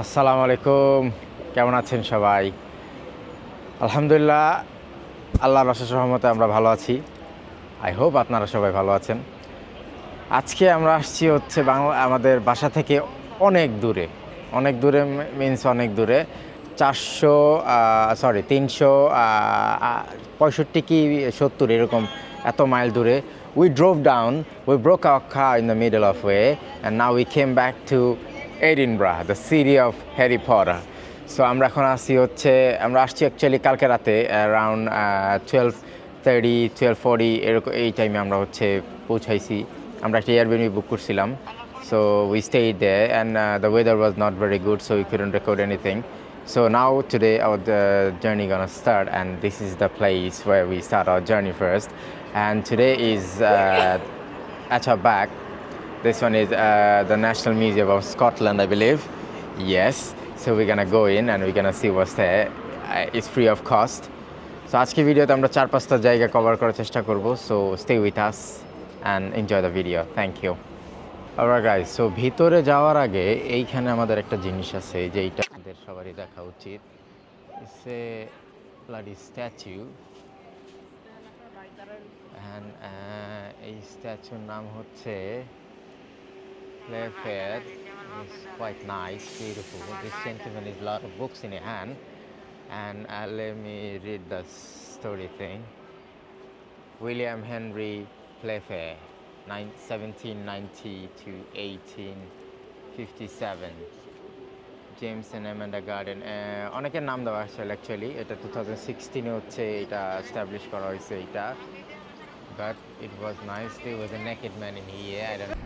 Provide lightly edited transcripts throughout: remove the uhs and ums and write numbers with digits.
আসসালামু আলাইকুম, কেমন আছেন সবাই? আলহামদুলিল্লাহ, আল্লাহর অশেষ রহমতে আমরা ভালো আছি। আই হোপ আপনারা সবাই ভালো আছেন। আজকে আমরা আসছি হচ্ছে আমাদের বাসা থেকে অনেক দূরে। অনেক দূরে মিনস অনেক দূরে 365 কি 70 এরকম এত মাইল দূরে। We drove down, we broke our car in the middle of way and now we came back to Edinburgh, the city of Harry Potter. So আমরা এখন আমরা আসছি অ্যাকচুয়ালি কালকে রাতে অ্যারাউন্ড 12:40 এরকম এই টাইমে আমরা পৌঁছাইছি। আমরা একটা এয়ারবিএনবি বুক করছিলাম। So we stayed there and the weather was not very good, so we couldn't record anything. So now today our journey gonna start, and this is the place where we start our journey first. And today is at our back. This one is the National Museum of Scotland, I believe. Yes. So we're gonna go in and we're gonna see what's there. It's free of cost. So আজকে ভিডিওতে আমরা 4-5টা জায়গা cover করার চেষ্টা করব. So stay with us and enjoy the video. Thank you. Alright guys, so ভিতরে যাওয়ার আগে এইখানে আমাদের একটা জিনিস আছে যে এইটা আমাদের সবারই দেখা উচিত। It's a bloody statue. And এই স্ট্যাচুর নাম হচ্ছে Playfair. It's quite nice, beautiful. This gentleman has a lot of books in his hand. And let me read the story thing. William Henry Playfair, 1790 to 1857. James and Amanda Garden. অনেকের নাম দেওয়া আছে actually. এটা 2016 হচ্ছে এটা establish করা হয়েছে এটা। But it was nice. There was a naked man in here. I don't know.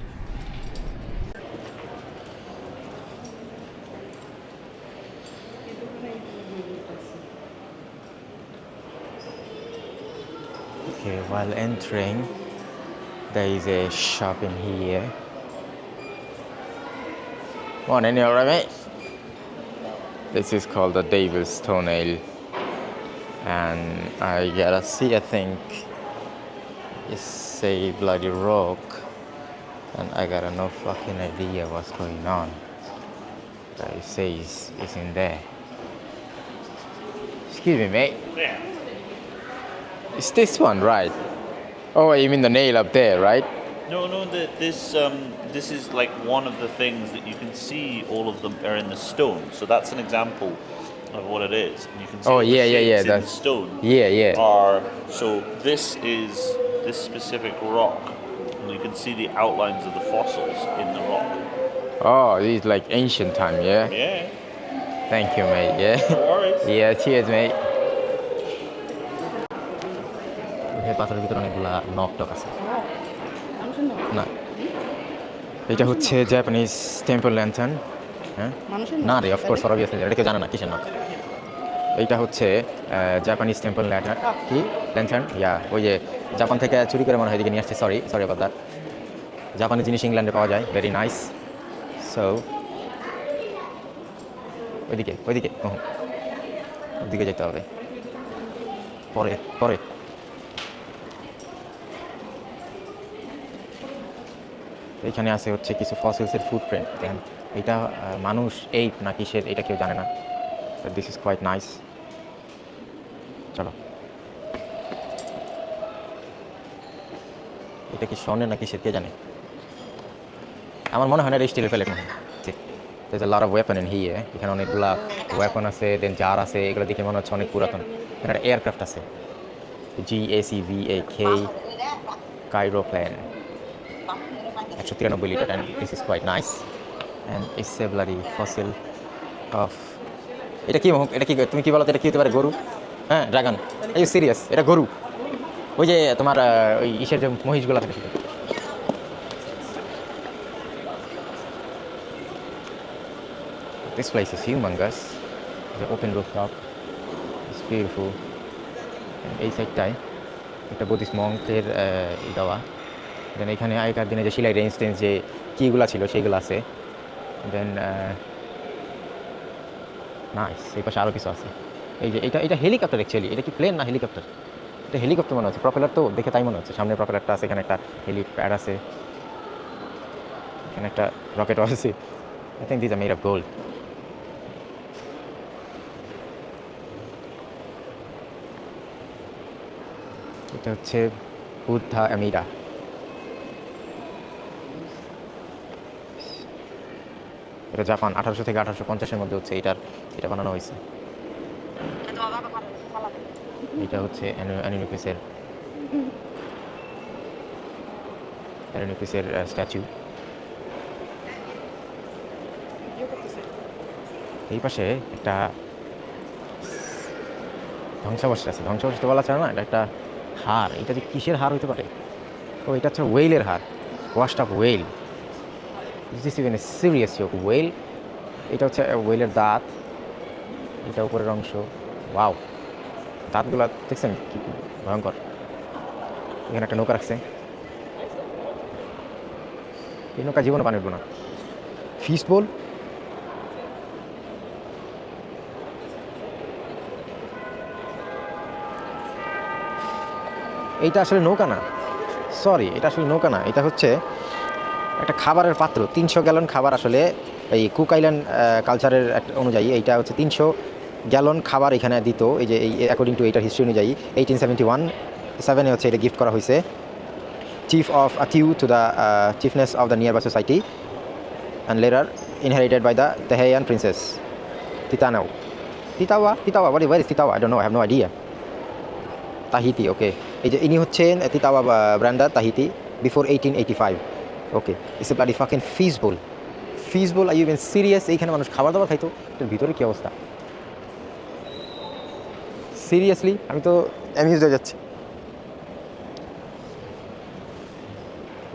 Okay, while entering, there is a shop in here. Morning, you alright, mate? This is called the Devil's Toenail, and I gotta see. I think it's a bloody rock, and I got no fucking idea what's going on. But it says it's in there. Excuse me, mate. Yeah. It's this one, right? Oh, you mean the nail up there, right? No, this is like one of the things that you can see. All of them are in the stone, so that's an example of what it is. And you can see Oh, all the yeah, shapes in that's the stone. Yeah. Are so this is this specific rock, and you can see the outlines of the fossils in the rock. Oh, this is like ancient time, yeah? Yeah. Thank you, mate, yeah? No worries. Yeah, cheers, mate. পাথরের ভিতরে অনেকগুলা knock টক আছে না, এটা হচ্ছে Japanese temple lantern. হ্যাঁ না রে, অফকোর্স অবভিয়াসলি এটা কেউ জানে না কিসের নক। এইটা হচ্ছে জাপানিজ টেম্পল ল্যান্টার্ন। কি ল্যান্টার্ন? ইয়া, ওই যে জাপান থেকে চুরি করে মনে হয় এদিকে নিয়ে আসছে। Sorry about that. জাপানি জিনিস ইংল্যান্ডে পাওয়া যায়, ভেরি নাইস। সো ওইদিকে ওইদিকে যেতে হবে পরে। এখানে আছে হচ্ছে কিছু ফসিলসের ফুটপ্রিন্ট। দেখেন এটা মানুষ এইপ না কিসের এটা কেউ জানে না। This is quite nice. চলো, এটা কি স্বর্ণের না কিসের কে জানে। আমার মনে হয় না এটা স্টিলের প্লেট মনে হয়। There's a lot of weapon in here. এখানে অনেকগুলা ওয়েপন আছে, দেন জার আছে। এগুলো দেখে মনে হচ্ছে অনেক পুরাতন। এখানে একটা এয়ারক্রাফট আছে, GACVAK Gyroplane, 193 litre, and this is quite nice. And it's a bloody fossil of এটা কি তুমি কি বলো এটা কি হতে পারে? গরু? হ্যাঁ, ড্রাগন। এই সিরিয়াস, এটা গরু। ওই যে তোমার ওই ইসের যে মহিষগুলো থাকে। This place is humongous. The open rooftop. It's beautiful. এই সাইডটায় একটা বুদ্ধিস্ট মঙ্কের দেওয়া। দেন এখানে আগেকার দিনে যে শিলাই রেঞ্জটেন্স যে কিগুলো ছিল সেইগুলো আছে। দেন নাইস, এই পাশে আরও কিছু আছে। এই যে এটা হেলিকপ্টার অ্যাকচুয়ালি। এটা কি প্লেন না হেলিকপ্টার? এটা হেলিকপ্টার মনে হচ্ছে, প্রপেলার তো দেখে তাই মনে হচ্ছে। সামনে প্রপেলারটা আছে, এখানে একটা হেলিপ্যাড আছে, এখানে একটা রকেটও আছে। I think this are made of gold. এটা হচ্ছে বুদ্ধা আমিরা। এটা জাপান 1800 থেকে 1850-এর মধ্যে হচ্ছে এটা বানানো হয়েছে। এটা হচ্ছে অ্যানুনিপিসের স্ট্যাচু। এই পাশে একটা ধ্বংসাবশেষ আছে, ধ্বংসাবশেষ তো বলা যায় না, এটা একটা হাড়। এটা যে কিসের হাড় হতে পারে? ও এটা হচ্ছে ওয়েলের হাড়, washed up well. This even a serious joke, well. এটা হচ্ছে ওয়েলের দাঁত, এটা উপরের অংশ। ওয়াও, দাঁতগুলো দেখছেন কি ভয়ঙ্কর। এখানে একটা নৌকা রাখছে, এই নৌকা জীবনে পানি উঠবো না। ফিস্ট বোল, এইটা আসলে নৌকা না, সরি, এটা আসলে নৌকা না, এটা হচ্ছে একটা খাবারের পাত্র। 300 গ্যালন খাবার আসলে এই কুক আইল্যান্ড কালচারের অনুযায়ী এইটা হচ্ছে 300 গ্যালন খাবার এখানে দিত। এই যে এই অ্যাকর্ডিং টু এইটার হিস্ট্রি অনুযায়ী 1871-7 হচ্ছে এটা গিফট করা হয়েছে chief of Atiu to the chiefness of the nearby society and later inherited by the Tahitian princess Titanao. Titawa where is Titawa? I don't know, I have no idea. Tahiti, okay. এই যে ইনি হচ্ছেন Titawa Brander Tahiti before 1885। Okay, it's a bloody fucking fish bowl, are you even serious? এইখানে মানুষ খাবার দাবার খাইতো, এটার ভিতরে কী অবস্থা? সিরিয়াসলি আমি তো অ্যামিউজড হয়ে যাচ্ছি।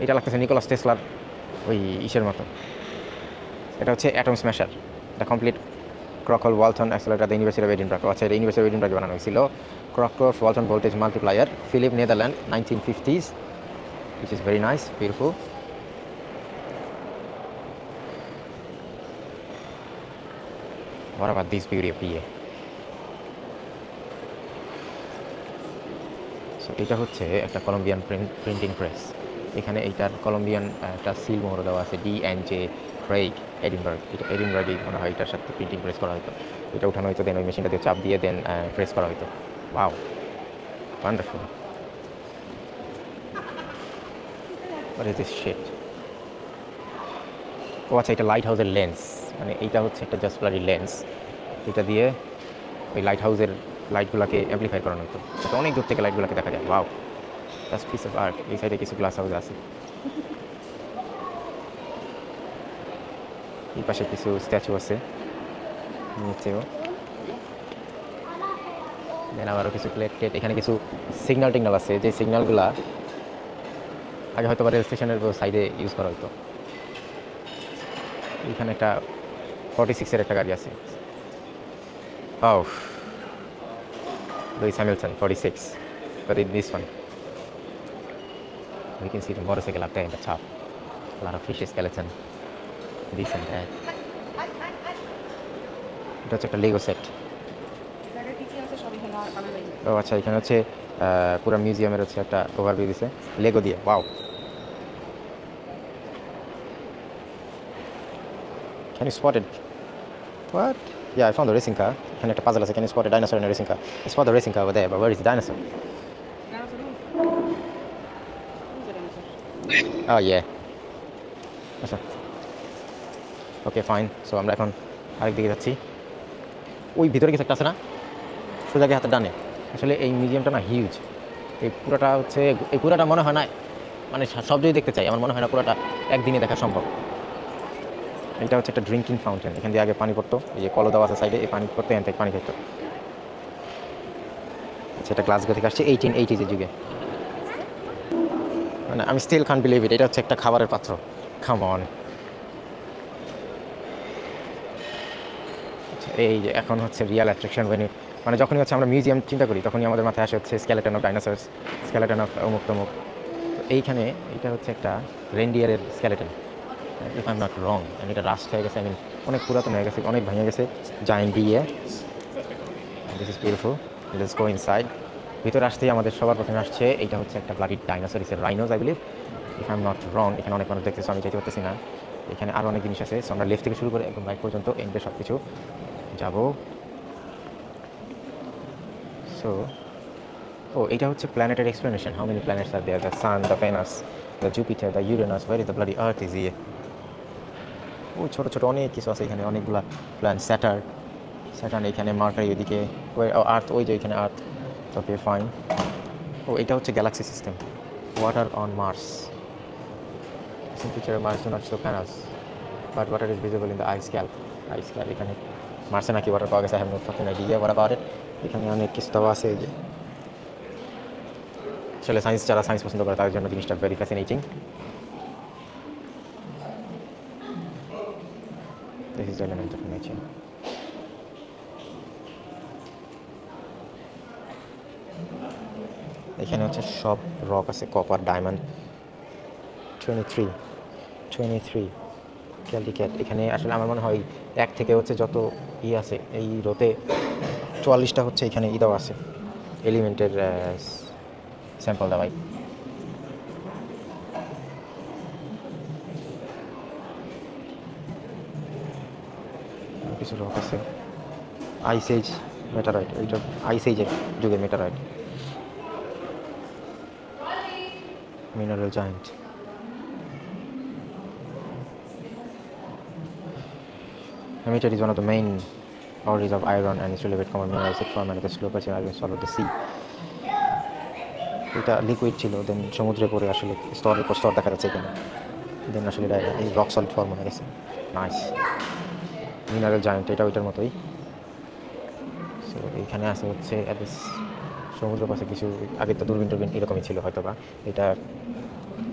এটা লাগতেছে নিকোলাস টেসলার ওই ইসের মতো। এটা হচ্ছে অ্যাটম স্ম্যাশার, এটা complete Cockcroft Walton accelerator the university of Edinburgh. আচ্ছা, এটা ইউনিভার্সিটি অফ এডিনবার্গে বানানো হয়েছিল। Cockcroft Walton voltage multiplier, Philips Netherland, 1950s, which is very nice, beautiful. What about this beauty of PA? So এটা হচ্ছে একটা Colombian printing press. এখানে এইটার কলম্বিয়ান একটা সিল মোহর দেওয়া আছে, D&J ক্রেইগ, এডিনবার্গ। এটা এডিনবার্গেই মনে হয় এটার সাথে প্রিন্টিং প্রেস করা হতো। এটা উঠানো হতো, দেন ওই মেশিনটা দিয়ে চাপ দিয়ে দেন প্রেস করা হতো। Wow, wonderful. What is this shit? ও আচ্ছা, এটা লাইট হাউসের লেন্স, মানে এইটা হচ্ছে একটা জাস্ট ব্লাডি লেন্স। এটা দিয়ে ওই লাইট হাউসের লাইটগুলোকে অ্যাম্পলিফাই করানো হতো, এটা অনেক দূর থেকে লাইটগুলোকে দেখা যায়। Wow, just piece of art. এই সাইডে কিছু গ্লাস হাউস আছে, এই পাশে কিছু স্ট্যাচু আছে নিচেও, দেন আবারও কিছু প্লেট। এখানে কিছু সিগন্যাল টিগনাল আছে, যে সিগন্যালগুলা আগে হয়তো বা রেল স্টেশনের সাইডে ইউজ করা হতো। এখানে একটা 46-এর একটা গাড়ি আছে। Oh, Lewis Hamilton, 46. But in this one, we can see the motorcycle up there in the top. A lot of fish skeleton, this and that. এটা হচ্ছে একটা লেগো সেট। ও আচ্ছা, এখানে হচ্ছে পুরো মিউজিয়ামের হচ্ছে একটা ওভারভিউ দিছে লেগো দিয়ে। Wow, can you spot it? What? Yeah, I found the racing car. এখানে একটা পাজল আছে, can you spot a dinosaur in a racing car? I spot the racing car over there, but where is the dinosaur? Oh yeah. আচ্ছা, okay fine. So আমরা এখন আরেক দিকে যাচ্ছি। ওই ভিতরে কিছু একটা আছে না, সোজাকে হাতের ডানে। আসলে এই মিউজিয়ামটা না হিউজ। এই পুরাটা মনে হয় না, মানে সব যদি দেখতে চাই আমার মনে হয় না পুরাটা একদিনে দেখা সম্ভব। এটা হচ্ছে একটা ড্রিঙ্কিং ফাউন্টেন, এখান দিয়ে আগে পানি পড়তো, এই যে কলো দেওয়া আছে সাইডে, এই পানি পড়তো, এখান থেকে পানি খাইতো। আচ্ছা, এটা গ্লাসগো থেকে আসছে 1880s এর যুগে। মানে আমি স্টিল কান্ট বিলিভ ইট, এটা হচ্ছে একটা খাবারের পাত্র। Come on. আচ্ছা, এই যে এখন হচ্ছে রিয়েল অ্যাট্রাকশন মানে যখনই হচ্ছে আমরা মিউজিয়াম চিন্তা করি তখনই আমাদের মাথায় আসে হচ্ছে skeleton of dinosaurs, skeleton of অমুক তমুক। তো এইখানে এটা হচ্ছে একটা রেনডিয়ারের skeleton, if I am not wrong. And এটা রাস্ট হয়ে গেছে, আই মিন অনেক পুরাতন হয়ে গেছে, অনেক ভেঙে গেছে। Giant deer, this is beautiful. Let's go inside. ভিতরে আসতেই আমাদের সবার প্রথমে আসছে এইটা হচ্ছে একটা bloody dinosaur, is a rhinos I believe, if I am not wrong. এখানে অনেক মানুষ দেখতেছে, আমি যেতে পারতেছি না। এখানে আরও অনেক জিনিস আছে। সো আমরা লেফট থেকে শুরু করে একদম রাইট পর্যন্ত এন্ডে সব কিছু যাবো। সো ও এটা হচ্ছে প্ল্যানেটের explanation, how many planets are there, the sun, the Venus, the Jupiter, the Uranus, where is the bloody earth is ইয়ে। ওই ছোটো ছোটো অনেক কিছু আছে এখানে, অনেকগুলা প্ল্যানেট। স্যাটার্ন এখানে, মার্কারি ওইদিকে, আর্থ ওই যে এখানে আর্থ। Okay fine. ও এটা হচ্ছে galaxy system. Water on Mars, temperature Mars do not show প্যানাস but water is visible in the ice cap. এখানে মার্সে নাকি ওয়াটার পাওয়া গেছে, I have no fucking idea what about it. এখানে অনেক কিছু দেওয়া আছে এই যে। আসলে সায়েন্স, যারা সায়েন্স পছন্দ করে তাদের জন্য জিনিসটা very fascinating. This is the element of nature. এখানে হচ্ছে সব রক আছে, কপার, ডায়মন্ড। 23 ক্যালডিক্যাট। এখানে আসলে আমার মনে হয় এক থেকে হচ্ছে যত আছে এই রোতে 44টা হচ্ছে এখানে দেওয়া আছে এলিমেন্টের স্যাম্পল দেওয়াই। কিছু রক আছে, আইস এজ মেটারয়েড, ওইটা আইস এজের যুগের meteoroid. Mineral giant. Hematite is one of the main origins of iron and is related common minerals it formed at the slope of iron swallowed the sea. এটা liquid ছিল, দেন সমুদ্রে পড়ে আসলে স্তরের পর স্তর দেখা যাচ্ছে এখানে, দেন আসলে এটা এই রক সলিড ফর্ম হয়ে গেছে। নাইস। মিনারেল জায়েন্ট, এটা ওইটার মতোই। সো এইখানে আছে হচ্ছে সমুদ্র পাশে কিছু আগে তো দূরবীন টুরবিন এরকমই ছিল হয়তো বা। এটা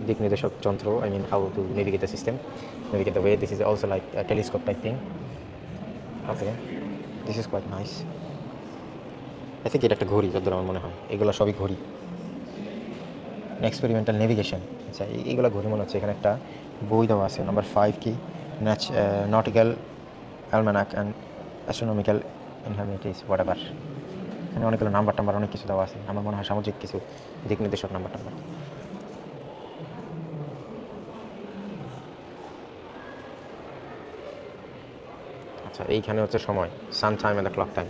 দিক নির্দেশক যন্ত্র, I mean how to navigate the system, navigate the way. This is also like telescope type thing. Okay, this is quite nice. I think এটা একটা ঘড়ি, যতদূর আমার মনে হয় এগুলো সবই ঘড়ি। এক্সপেরিমেন্টাল নেভিগেশন, আচ্ছা এইগুলো ঘড়ি মনে হচ্ছে। এখানে একটা বই দেওয়া আছে, নাম্বার 5 কি nautical almanac and astronomical informatives whatever. এখানে অনেকগুলো নাম্বার টাম্বার অনেক কিছু দেওয়া আছে, আমার মনে হয় সামাজিক কিছু দিক নির্দেশক নাম্বার টাম্বার। আচ্ছা এইখানে হচ্ছে সময়, sun time and the clock time.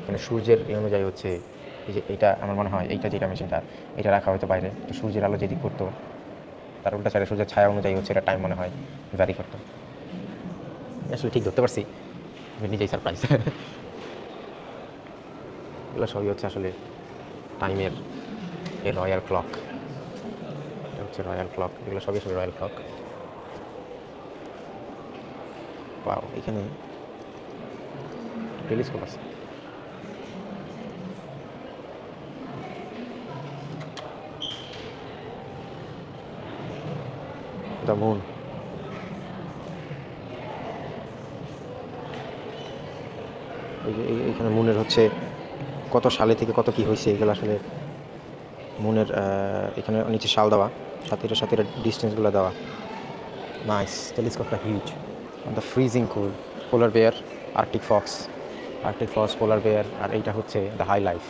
এখানে সূর্যের এই অনুযায়ী হচ্ছে এই যে এটা আমার মনে হয় এইটা যেটা মেশিনটা এটা রাখা হয়তো বাইরে, তো সূর্যের আলো যেদিক করতো তার উল্টা সাইডে সূর্যের ছায়া অনুযায়ী হচ্ছে এটা টাইম মনে হয় ভ্যারি করতো। আসলে ঠিক ধরতে পারছি, আমি নিজেই সারপ্রাইজ। এগুলো সবই হচ্ছে আসলে টাইমের এ রয়্যাল ক্লক। এটা হচ্ছে রয়্যাল ক্লক, এগুলো সবই আসলে রয়্যাল ক্লক। পাও এখানে টেলিস্কোপ আছে। The moon. এই যে এইখানে মুনের হচ্ছে কত সালে থেকে কত কি হয়েছে এগুলো আসলে মুনের এখানে নিচে সাল দেওয়া, সাথে ডিস্টেন্সগুলো দেওয়া। নাইস, টেলিস্কোপটা huge. The freezing cold, polar bear, arctic fox, polar bear. আর এইটা হচ্ছে দ্য হাই লাইফ,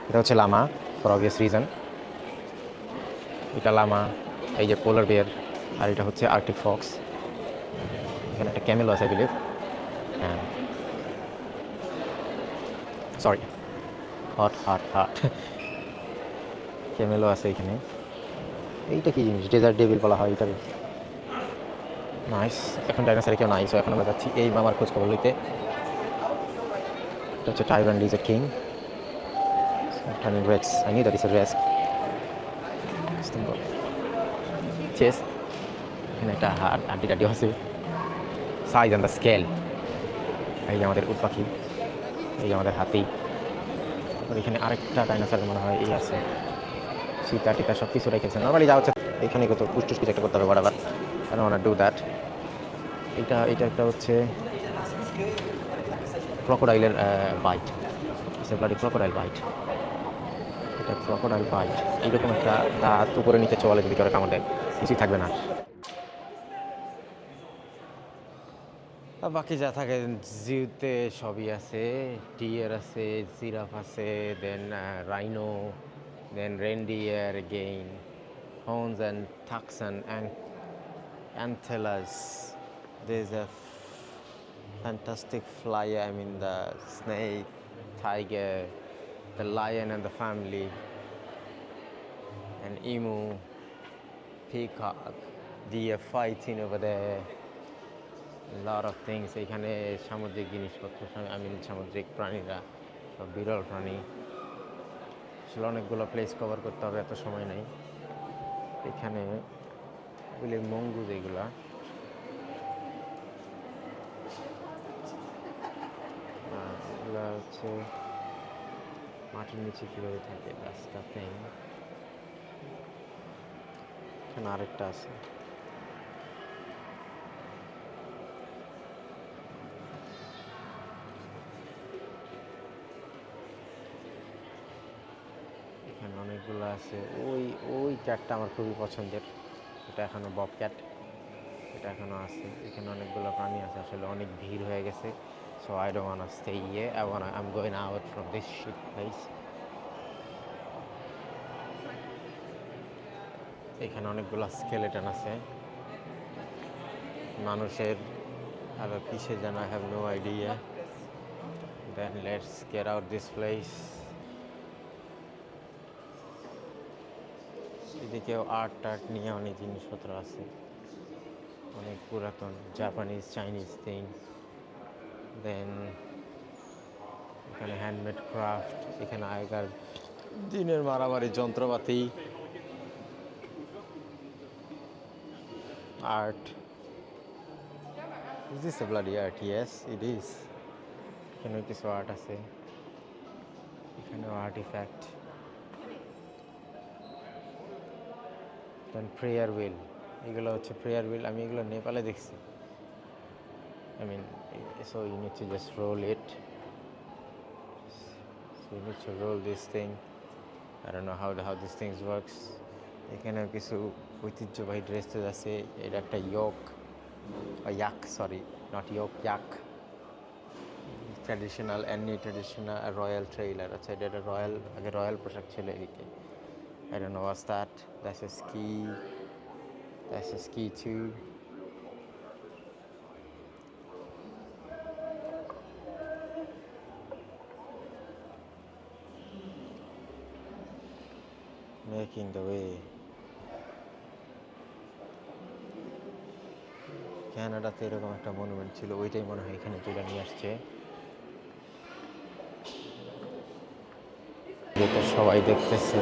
এটা হচ্ছে লামা ফর অবভিয়াস রিজন। এটা লামা, এই যে পোলার বেয়ার, আর এটা হচ্ছে আর্কটিক ফক্স। এখানে একটা ক্যামেল আছে বিলিভ, হ্যাঁ সরি হট ক্যামেলও আছে এখানে। এইটা কি জিনিস, ডেজার্ট ডেভিল বলা হয় এটাকে। নাইস। এখন ডাইনোসরে কেউ নাই, সো এখন আমরা যাচ্ছি এই মামার খোঁজ খবর লইতে। এটা হচ্ছে tyrant lizard king, rex. I knew that is a rex. Chess, এখানে একটা হাড্ডি টাড্ডি আছে। Size and the scale. এই যে আমাদের উট পাখি, এই যে আমাদের হাতি। তারপর এখানে আরেকটা ডাইনোসর মনে হয় এই আছে, সীতা টিকা সব কিছু রেখেছে। নর্মালি যা হচ্ছে এখানে কত পুষ্টুস কিছু একটা করতে হবে বরাবর, কারণ ওনার ডু দ্যাট। এটা একটা হচ্ছে ক্রোকোডাইলের বাইট, ক্রোকোডাইল বাইট। এটা ক্রোকোডাইল বাইট, এইরকম একটা দাঁত উপরে নিচে চলে, যদি করে কামড় দেয় কিছুই থাকবে না। আর বাকি যা থাকে জিউতে সবই আছে, ডিয়ার আছে, জিরাফ আছে, then rhino, then reindeer again, horns and tucks and antlers. There's a fantastic flyer, I mean the snake, tiger, the lion and the family, an emu, peacock, deer fighting over there. A lot of things. এখানে সামুদ্রিক জিনিসপত্র, সামুদ্রিক প্রাণীরা বা বিরল প্রাণী, আসলে অনেকগুলো প্লেস কভার করতে হবে, এত সময় নেই। এখানে এগুলি মঙ্গুজ, এগুলা এগুলা হচ্ছে মাটির নিচে কীভাবে থাকে, রাস্তা থিং। এখানে আরেকটা আছে। এখানে অনেকগুলো আছে। ওই ওই ক্যাটটা আমার খুবই পছন্দের, এটা এখনো বব ক্যাট, এটা এখনো আছে। এখানে অনেকগুলো প্রাণী আছে, আসলে অনেক ভিড় হয়ে গেছে। So I don't want to stay here, I'm going out from this shit place. এখানে অনেকগুলো স্কেলেটন আছে মানুষের, আর কিসে যেন, I have no idea. Then let's get out this place. এদিকেও আর্ট নিয়ে অনেক জিনিসপত্র আছে, অনেক পুরাতন জাপানিজ, চাইনিজ থিং। দেন এখানে হ্যান্ডমেড ক্রাফট, এখানে আগেকার দিনের মারামারি যন্ত্রপাতি, art. Is this a bloody art? Yes, it is. এখানেও কিছু আর্ট আছে, এখানেও আর্টিফ্যাক্ট। দেন প্রেয়ার হুইল, এগুলো হচ্ছে প্রেয়ার হুইল। আমি এগুলো নেপালে দেখছি। I mean, so you need to just roll it. So you need to roll this thing. I don't know how these things works. এখানেও কিছু ঐতিহ্যবাহী ড্রেস আছে। এটা একটা ইয়াক, সরি, নট ইয়াক। Traditional royal trailer. আচ্ছা, এটা একটা আগে রয়্যাল পোশাক ছিল এদিকে। I don't know what's that. That's a ski. That's a ski too. Making the way. কানাডাতে এরকম একটা মনুমেন্ট ছিল, ওইটাই মনে হয় এখানে তুলে নিয়ে আসছে। যেটা সবাই দেখতেছে।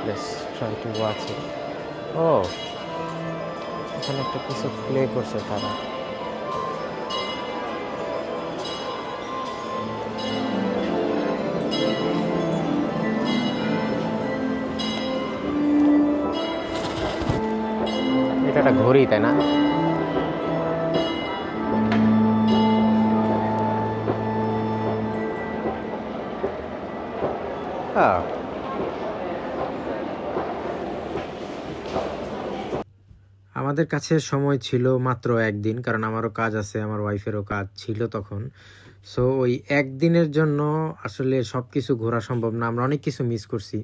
Let's try to watch it. Oh, এখানে একটা কিছু প্লে করছে তারা। এটা একটা ঘড়ি, তাই না? হ্যাঁ। আমাদের কাছে সময় ছিল মাত্র একদিন, কারণ আমারও কাজ আছে, আমার ওয়াইফেরও কাজ ছিল তখন। সো ওই একদিনের জন্য আসলে সব কিছু ঘোরা সম্ভব না, আমরা অনেক কিছু মিস করছি।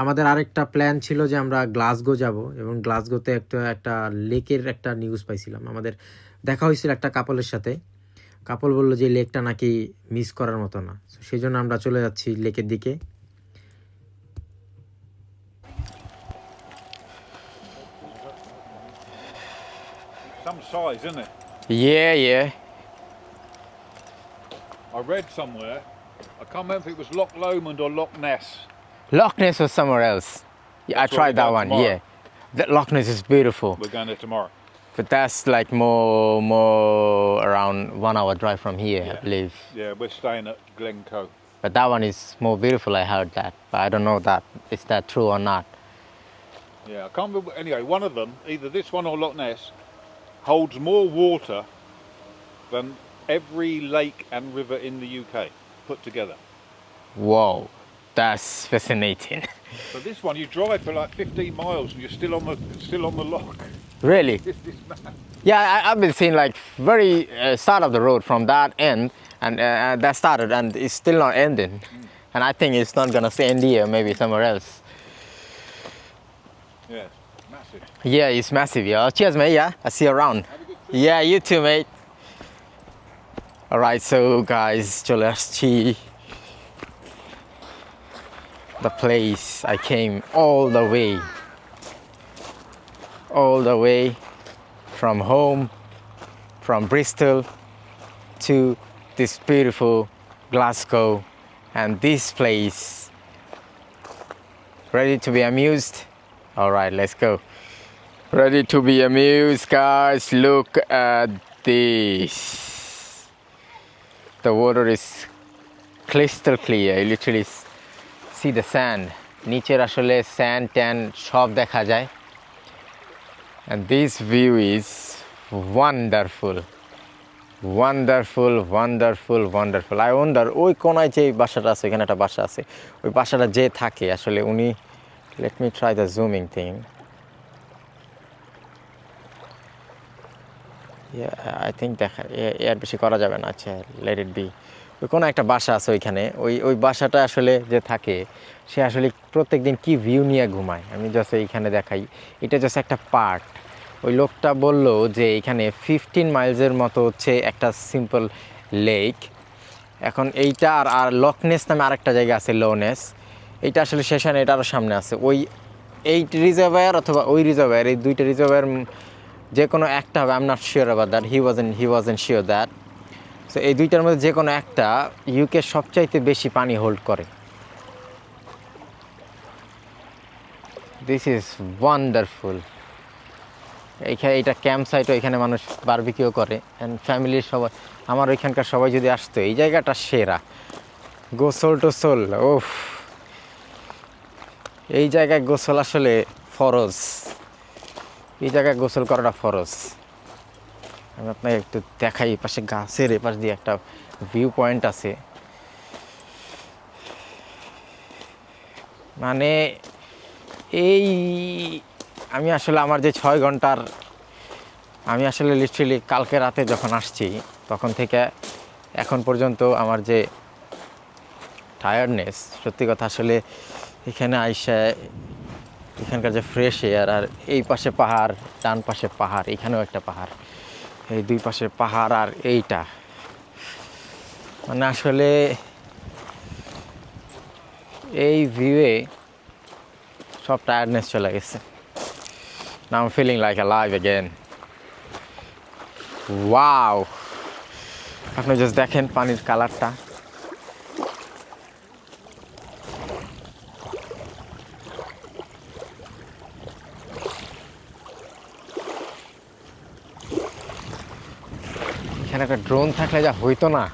আমাদের আরেকটা প্ল্যান ছিল যে আমরা গ্লাসগো যাব, এবং গ্লাসগোতে একটা লেকের একটা নিউজ পাইছিলাম। আমাদের দেখা হয়েছিল একটা কাপলের সাথে, কাপল বললো যে লেকটা নাকি মিস করার মতো না। সেই জন্য আমরা চলে যাচ্ছি লেকের দিকে। Some size, isn't it? Yeah. I read somewhere, I can't remember if it was Loch Lomond or Loch Ness. Loch Ness was somewhere else. Yeah, I That's where tried we're that going one. tomorrow. Yeah, that Loch Ness is beautiful, We're going there tomorrow. but that's like more around 1 hour drive from here, I believe. Yeah, we're staying at Glencoe. But that one is more beautiful. I heard that, but I don't know that is that true or not. Yeah, I can't remember. Anyway, one of them, either this one or Loch Ness, holds more water than every lake and river in the UK put together. Whoa, that's fascinating. So this one, you drive for like 15 miles and you're still on the loch. Really? This mad. Yeah, I've been seeing like very start of the road from that end, and that started, and it's still not ending. And I think it's not gonna end here, maybe somewhere else. Yeah, massive. Yeah, it's massive, yeah. Cheers, mate. Yeah, I see you around. Yeah, you too, mate. All right, so guys, চলে আসছি the place I came all the way from home, from Bristol to this beautiful Glasgow, and this place. Ready to be amused? All right, let's go. Ready to be amused, guys. Look at this. The water is crystal clear. You literally see the sand. নিচের আসলে sand tan সব দেখা যায়. And this view is wonderful. I wonder ওই কোনায় যে বাসাটা আছে, এখানে একটা বাসা আছে, ওই বাসাটা যে থাকে আসলে উনি, let me try the zooming thing. Yeah, I think দেখা এর বেশি করা যাবে না, আচ্ছা let it be. ওই কোনো একটা বাসা আছে ওইখানে, ওই বাসাটা আসলে যে থাকে সে আসলে প্রত্যেকদিন কি ভিউ নিয়ে ঘুমায়, আমি জাস্ট এইখানে দেখাই, এটা জাস্ট একটা পার্ট। ওই লোকটা বলল যে এখানে 15 মাইলসের মতো হচ্ছে একটা সিম্পল লেক। এখন এইটা আর লকনেস নামে আরেকটা জায়গা আছে, লোনেস, এইটা আসলে শেষ হয় না, এটা আরও সামনে আছে। এই রিজার্ভায়ার অথবা ওই রিজার্ভায়ার, এই দুইটা রিজার্ভায়ার যে কোনো একটা হবে, I am not sure about that, he wasn't sure that. So এই দুইটার মধ্যে যে কোনো একটা ইউকে সবচাইতে বেশি পানি হোল্ড করে। This is wonderful. এইটা ক্যাম্প সাইটও, এখানে মানুষ বারবিকিউ করে অ্যান্ড ফ্যামিলির সবাই, আমার ওইখানকার সবাই যদি আসতো, এই জায়গাটা সেরা। গোসল টোসল, ওফ, এই জায়গায় গোসল আসলে ফরজ, এই জায়গায় গোসল করাটা ফরজ। আমি আপনাকে একটু দেখাই, এই পাশে গাছের এপাশ দিয়ে একটা ভিউ পয়েন্ট আছে, মানে আমি আসলে আমার যে 6 ঘন্টার, আমি আসলে লিটারেলি কালকে রাতে যখন আসছি তখন থেকে এখন পর্যন্ত আমার যে টায়ার্ডনেস, সত্যি কথা আসলে এখানে আইসা এখানকার যে ফ্রেশ এয়ার, আর এই পাশে পাহাড়, ডান পাশে পাহাড়, এখানেও একটা পাহাড়, এই দুই পাশে পাহাড়, আর এইটা মানে আসলে এই ভিউয়ে সব টায়ার্ডনেস চলে গেছে। Now I'm feeling like alive again. Wow! আপনি জাস্ট দেখেন পানির কালারটা, এখানে একটা ড্রোন থাকলে যা হইতো না।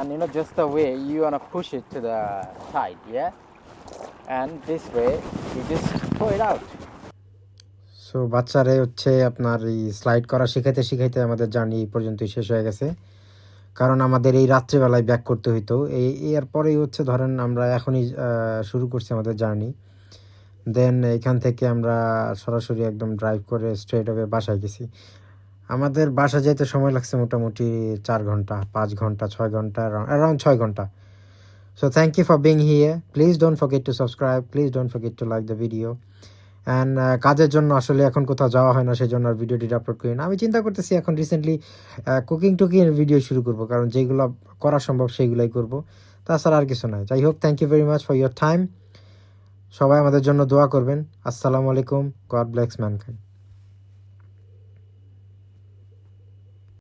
And you know, just the way you wanna push it to the side, yeah? And this way you just throw it out. So বাচ্চারে হচ্ছে আপনার এই স্লাইড করা শিখাইতে আমাদের জার্নি এই পর্যন্তই শেষ হয়ে গেছে, কারণ আমাদের এই রাত্রিবেলায় ব্যাক করতে হইতো। এরপরেই হচ্ছে ধরেন আমরা এখনই শুরু করছি আমাদের জার্নি। দেন এখান থেকে আমরা সরাসরি একদম ড্রাইভ করে স্ট্রেট অ্যাওয়ে বাসায় গেছি। আমাদের বাসা যেতে সময় লাগছে মোটামুটি 4 ঘন্টা, 5 ঘন্টা, 6 ঘন্টা, অ্যারাউন্ড 6 ঘন্টা। So thank you for being here. Please don't forget to subscribe, please don't forget to like the video. And কাজের জন্য আসলে এখন কোথাও যাওয়া হয় না, সেই জন্য আর ভিডিওটি আপলোড করি না। আমি চিন্তা করতেছি এখন রিসেন্টলি কুকিং টুকিংয়ের ভিডিও শুরু করব, কারণ যেগুলো করা সম্ভব সেইগুলোই করব, তাছাড়া আর কিছু নাই। যাই হোক, thank you very much for your time. সবাই আমাদের জন্য দোয়া করবেন। আসসালামু আলাইকুম। God bless mankind.